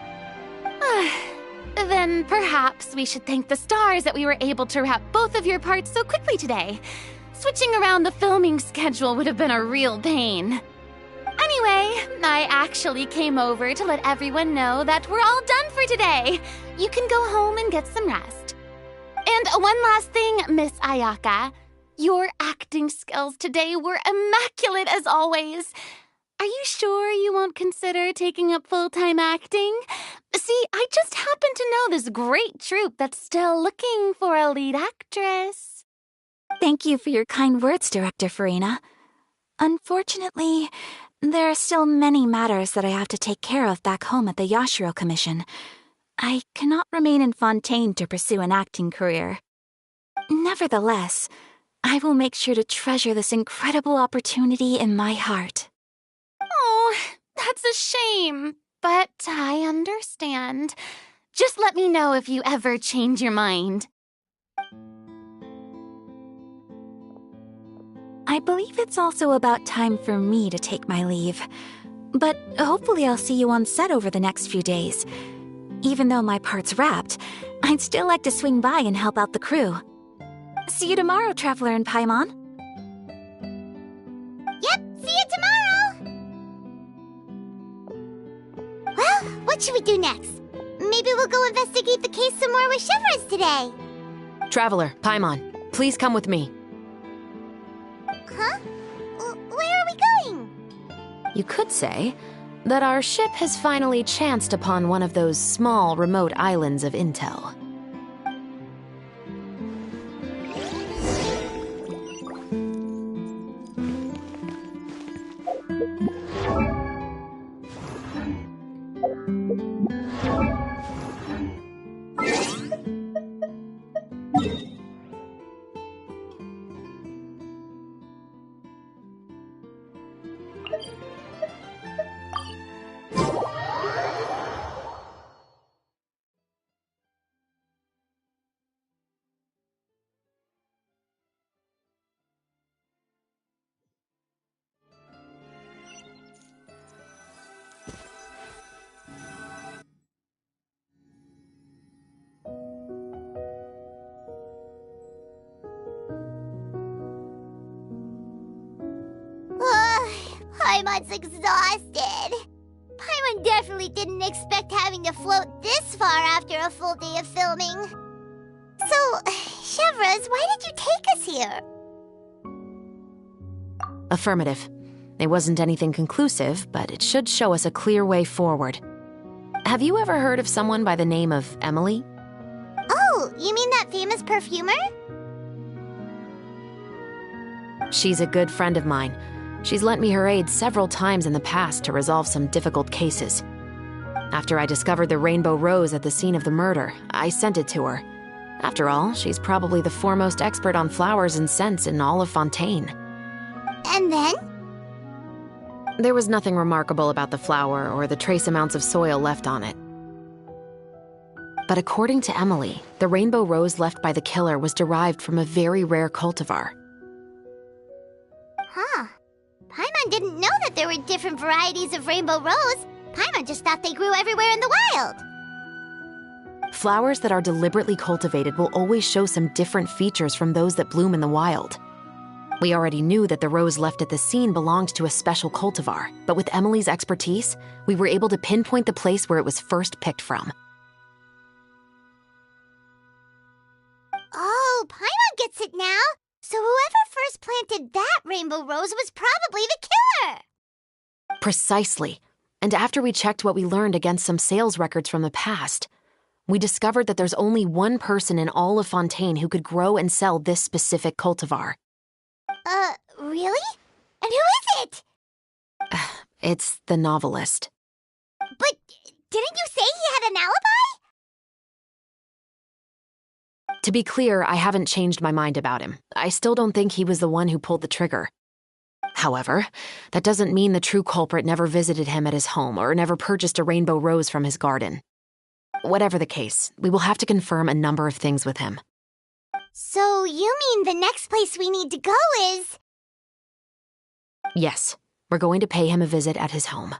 I: Then perhaps we should thank the stars that we were able to wrap both of your parts so quickly today. Switching around the filming schedule would have been a real pain. Anyway, I actually came over to let everyone know that we're all done for today. You can go home and get some rest. And one last thing, Miss Ayaka. Your acting skills today were immaculate as always. Are you sure you won't consider taking up full-time acting? See, I just happen to know this great troupe that's still looking for a lead actress.
F: Thank you for your kind words, Director Farina. Unfortunately, there are still many matters that I have to take care of back home at the Yashiro Commission. I cannot remain in Fontaine to pursue an acting career. Nevertheless, I will make sure to treasure this incredible opportunity in my heart.
I: Oh, that's a shame, but I understand. Just let me know if you ever change your mind.
F: I believe it's also about time for me to take my leave. But hopefully I'll see you on set over the next few days. Even though my part's wrapped, I'd still like to swing by and help out the crew. See you tomorrow, Traveler and Paimon.
E: Yep, see you tomorrow! Well, what should we do next? Maybe we'll go investigate the case some more with Chevres today.
H: Traveler, Paimon, please come with me.
E: Huh? Where are we going?
H: You could say that our ship has finally chanced upon one of those small, remote islands of intel.
E: Paimon's exhausted. Paimon definitely didn't expect having to float this far after a full day of filming. So, Chevres, why did you take us here?
H: Affirmative. It wasn't anything conclusive, but it should show us a clear way forward. Have you ever heard of someone by the name of Emily?
E: Oh, you mean that famous perfumer?
H: She's a good friend of mine. She's lent me her aid several times in the past to resolve some difficult cases. After I discovered the rainbow rose at the scene of the murder, I sent it to her. After all, she's probably the foremost expert on flowers and scents in all of Fontaine.
E: And then?
H: There was nothing remarkable about the flower or the trace amounts of soil left on it. But according to Emily, the rainbow rose left by the killer was derived from a very rare cultivar.
E: Huh. Paimon Paimon didn't know that there were different varieties of rainbow rose. Paimon just thought they grew everywhere in the wild.
H: Flowers that are deliberately cultivated will always show some different features from those that bloom in the wild. We already knew that the rose left at the scene belonged to a special cultivar, but with Emily's expertise, we were able to pinpoint the place where it was first picked from.
E: Oh, Paimon gets it now. So whoever first planted that rainbow rose was probably the killer.
H: Precisely. And after we checked what we learned against some sales records from the past, we discovered that there's only one person in all of Fontaine who could grow and sell this specific cultivar.
E: Really? And who is it?
H: It's the novelist.
E: But didn't you say he had an alibi?
H: To be clear, I haven't changed my mind about him. I still don't think he was the one who pulled the trigger. However, that doesn't mean the true culprit never visited him at his home or never purchased a rainbow rose from his garden. Whatever the case, we will have to confirm a number of things with him.
E: So you mean the next place we need to go is...
H: Yes, we're going to pay him a visit at his home.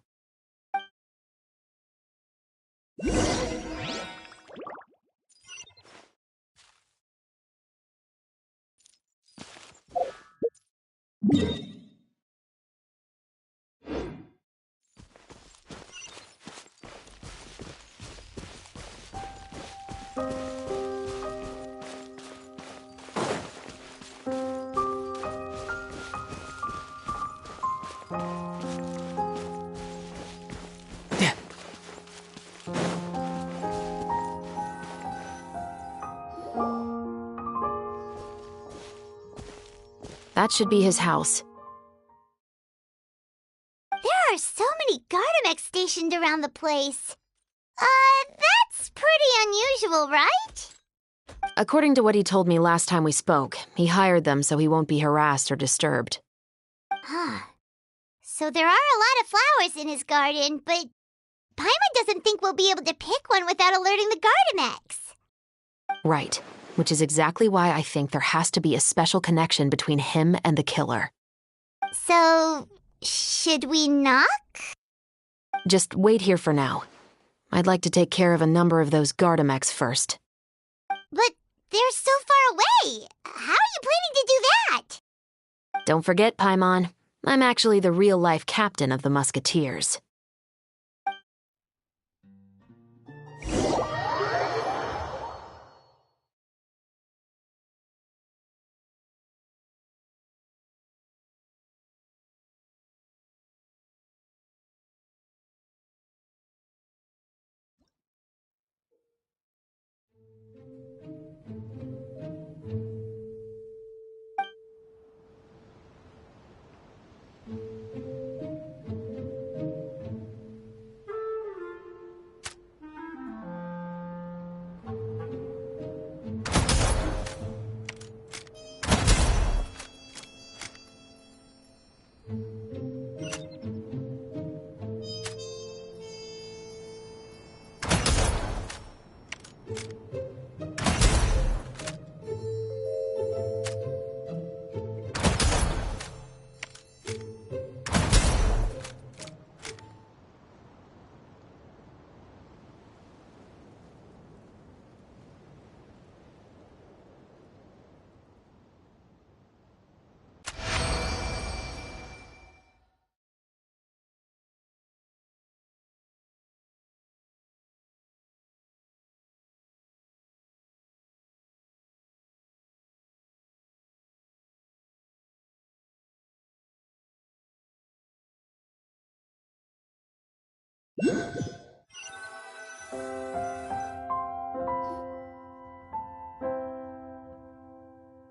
H: That should be his house.
E: There are so many Gardamex stationed around the place. That's pretty unusual, right?
H: According to what he told me last time we spoke, he hired them so he won't be harassed or disturbed.
E: Huh. So there are a lot of flowers in his garden, but Paimon doesn't think we'll be able to pick one without alerting the Gardamex.
H: Right, which is exactly why I think there has to be a special connection between him and the killer.
E: So, should we knock?
H: Just wait here for now. I'd like to take care of a number of those Gardamex first.
E: But they're so far away. How are you planning to do that?
H: Don't forget, Paimon, I'm actually the real-life captain of the Musketeers.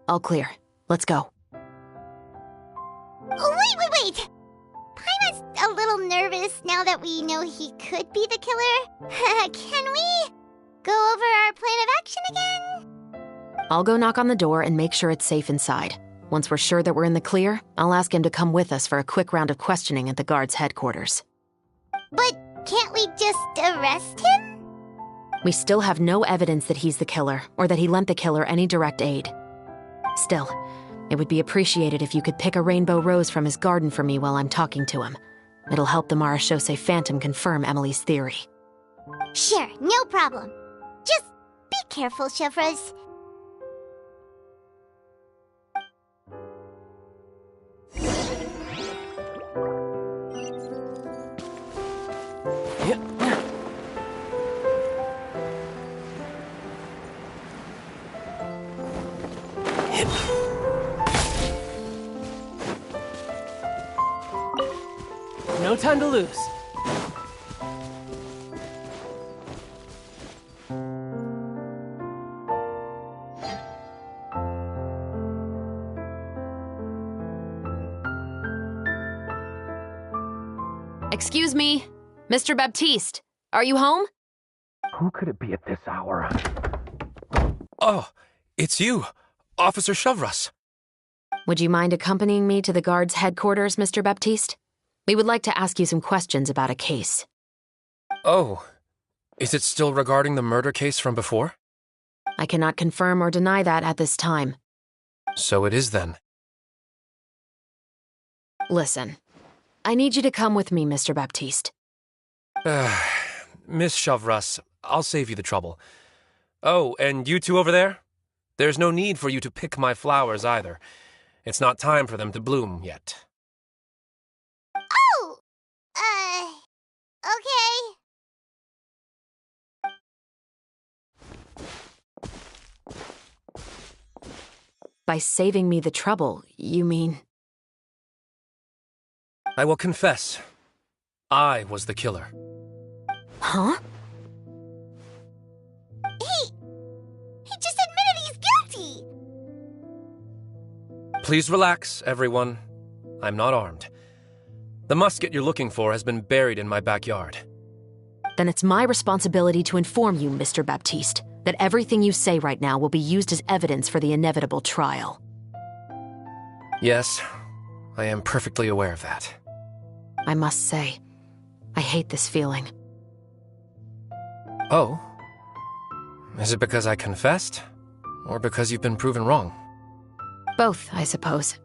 H: All clear. Let's go.
E: Oh, wait! Paimon's a little nervous now that we know he could be the killer. Can we go over our plan of action again?
H: I'll go knock on the door and make sure it's safe inside. Once we're sure that we're in the clear, I'll ask him to come with us for a quick round of questioning at the guard's headquarters.
E: But can't we just arrest him?
H: We still have no evidence that he's the killer, or that he lent the killer any direct aid. Still, It would be appreciated if you could pick a rainbow rose from his garden for me while I'm talking to him. It'll help the Marashose Phantom confirm Emily's theory.
E: Sure, no problem. Just be careful, Chevros.
N: No time to lose.
H: Excuse me, Mr. Baptiste, are you home?
P: Who could it be at this hour? Oh, it's you, Officer Chevros.
H: Would you mind accompanying me to the guard's headquarters, Mr. Baptiste? We would like to ask you some questions about a case.
P: Oh, is it still regarding the murder case from before?
H: I cannot confirm or deny that at this time.
P: So it is then.
H: Listen, I need you to come with me, Mr. Baptiste.
P: Miss Chevros, I'll save you the trouble. Oh, and you two over there? There's no need for you to pick my flowers either. It's not time for them to bloom yet.
E: Oh! Okay.
H: By saving me the trouble, you mean...
P: I will confess. I was the killer.
H: Huh?
E: He just admitted he's guilty!
P: Please relax, everyone. I'm not armed. The musket you're looking for has been buried in my backyard.
H: Then it's my responsibility to inform you, Mr. Baptiste, that everything you say right now will be used as evidence for the inevitable trial.
P: Yes, I am perfectly aware of that.
H: I must say, I hate this feeling.
P: Oh? Is it because I confessed? Or because you've been proven wrong?
H: Both, I suppose.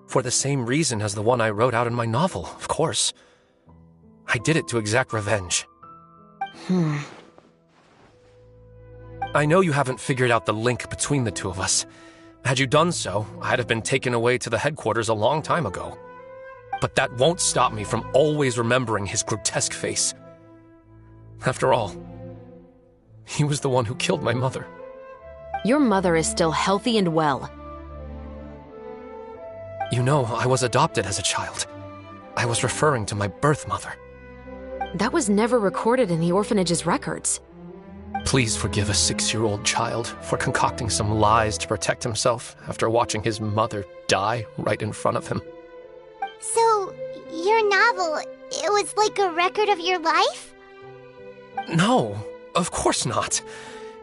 P: For the same reason as the one I wrote out in my novel, of course. I did it to exact revenge. I know you haven't figured out the link between the two of us. Had you done so, I'd have been taken away to the headquarters a long time ago. But that won't stop me from always remembering his grotesque face. After all, he was the one who killed my mother.
H: Your mother is still healthy and well.
P: You know, I was adopted as a child. I was referring to my birth mother.
H: That was never recorded in the orphanage's records.
P: Please forgive a 6-year-old child for concocting some lies to protect himself after watching his mother die right in front of him.
E: So, your novel, it was like a record of your life?
P: No, of course not.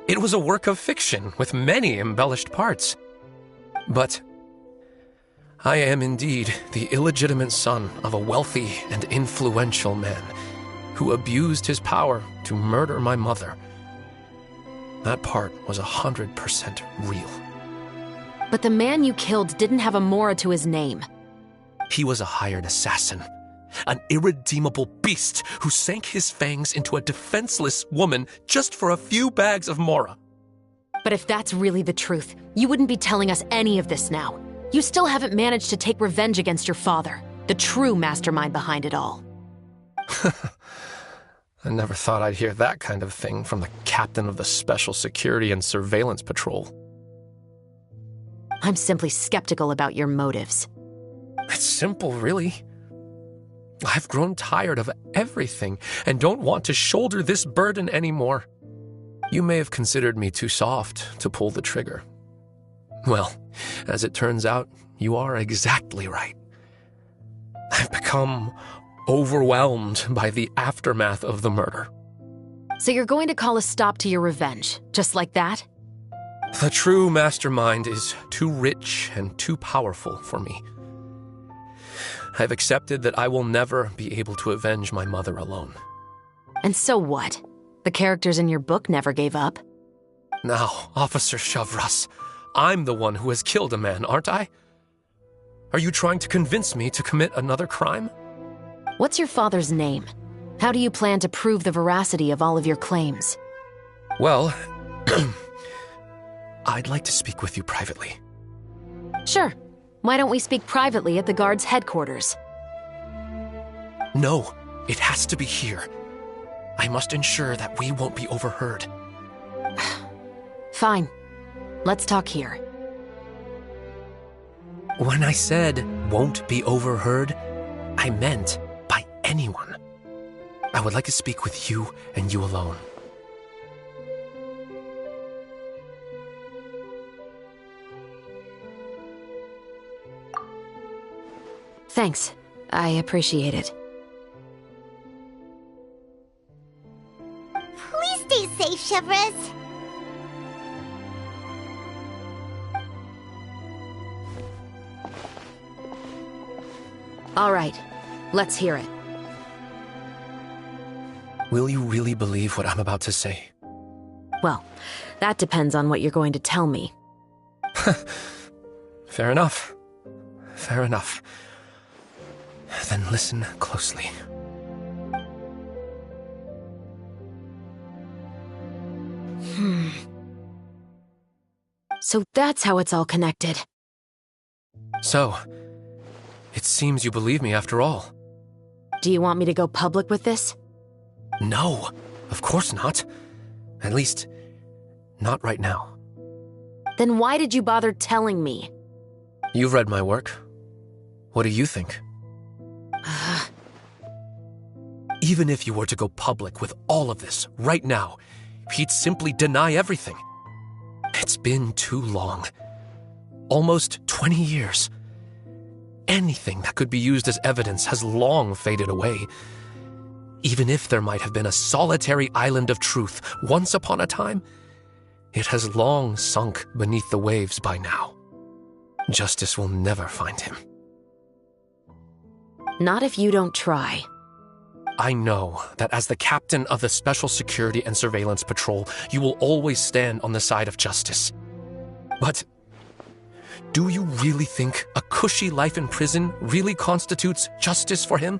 P: It was a work of fiction with many embellished parts. But I am indeed the illegitimate son of a wealthy and influential man who abused his power to murder my mother. That part was 100% real.
H: But the man you killed didn't have a Mora to his name.
P: He was a hired assassin, an irredeemable beast who sank his fangs into a defenseless woman just for a few bags of Mora.
H: But if that's really the truth, you wouldn't be telling us any of this now. You still haven't managed to take revenge against your father, the true mastermind behind it all.
P: I never thought I'd hear that kind of thing from the captain of the Special Security and Surveillance Patrol.
H: I'm simply skeptical about your motives.
P: It's simple, really. I've grown tired of everything and don't want to shoulder this burden anymore. You may have considered me too soft to pull the trigger. Well, as it turns out, you are exactly right. I've become overwhelmed by the aftermath of the murder.
H: So you're going to call a stop to your revenge, just like that?
P: The true mastermind is too rich and too powerful for me. I've accepted that I will never be able to avenge my mother alone.
H: And so what? The characters in your book never gave up?
P: Now, Officer Shavras, I'm the one who has killed a man, aren't I? Are you trying to convince me to commit another crime?
H: What's your father's name? How do you plan to prove the veracity of all of your claims?
P: Well, I'd like to speak with you privately.
H: Sure. Why don't we speak privately at the guard's headquarters?
P: No, it has to be here. I must ensure that we won't be overheard.
H: Fine. Let's talk here.
P: When I said won't be overheard, I meant by anyone. I would like to speak with you and you alone.
H: Thanks. I appreciate it.
E: Please stay safe, Shavras.
H: All right. Let's hear it.
P: Will you really believe what I'm about to say?
H: Well, that depends on what you're going to tell me.
P: Fair enough. Fair enough. Then listen closely.
H: So that's how it's all connected.
P: So, it seems you believe me after all.
H: Do you want me to go public with this?
P: No, of course not. At least, not right now.
H: Then why did you bother telling me?
P: You've read my work. What do you think? Even if you were to go public with all of this right now, he'd simply deny everything. It's been too long. Almost 20 years. Anything that could be used as evidence has long faded away. Even if there might have been a solitary island of truth once upon a time, it has long sunk beneath the waves by now. Justice will never find him.
H: Not if you don't try.
P: I know that as the captain of the Special Security and Surveillance Patrol, you will always stand on the side of justice. But do you really think a cushy life in prison really constitutes justice for him?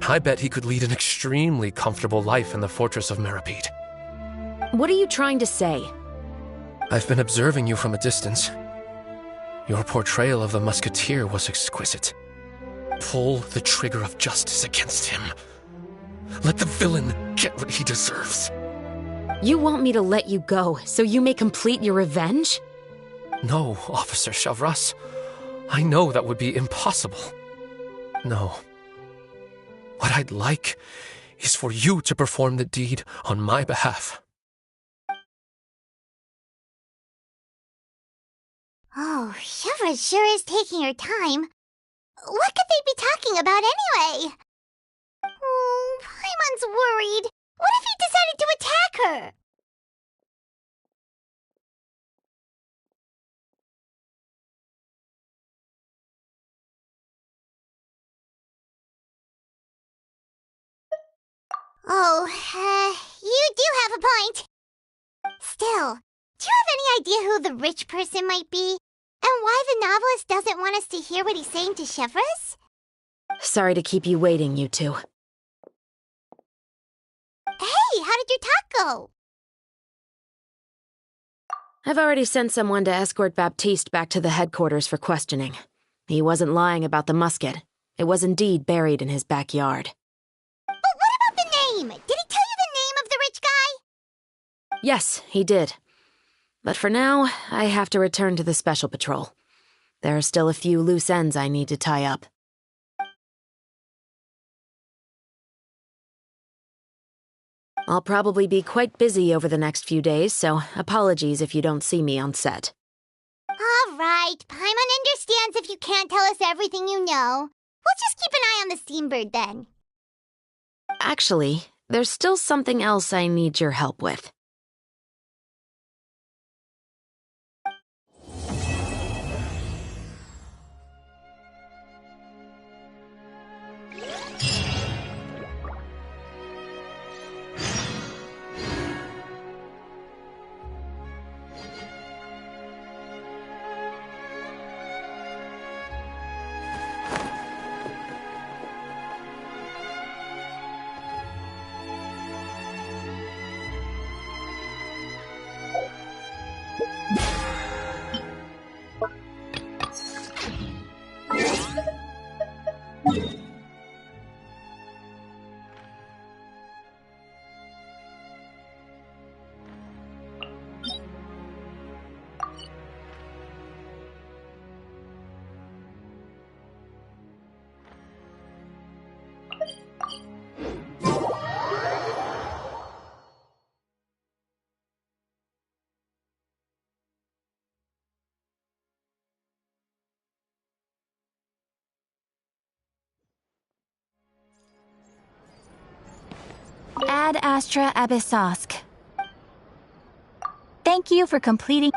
P: I bet he could lead an extremely comfortable life in the fortress of Meripede.
H: What are you trying to say?
P: I've been observing you from a distance. Your portrayal of the musketeer was exquisite. Pull the trigger of justice against him. Let the villain get what he deserves.
H: You want me to let you go so you may complete your revenge?
P: No, Officer Shavras. I know that would be impossible. No. What I'd like is for you to perform the deed on my behalf.
E: Oh, Shavras sure is taking her time. What could they be talking about anyway? Oh, Paimon's worried. What if he decided to attack her? Oh, you do have a point. Still, do you have any idea who the rich person might be? And why the novelist doesn't want us to hear what he's saying to Shavras?
H: Sorry to keep you waiting, you two.
E: Hey, how did your talk go?
H: I've already sent someone to escort Baptiste back to the headquarters for questioning. He wasn't lying about the musket. It was indeed buried in his backyard.
E: But what about the name? Did he tell you the name of the rich guy?
H: Yes, he did. But for now, I have to return to the Special Patrol. There are still a few loose ends I need to tie up. I'll probably be quite busy over the next few days, so apologies if you don't see me on set.
E: All right, Paimon understands if you can't tell us everything you know. We'll just keep an eye on the Steambird then.
H: Actually, there's still something else I need your help with.
F: Ad Astra Abyssosk. Thank you for completing.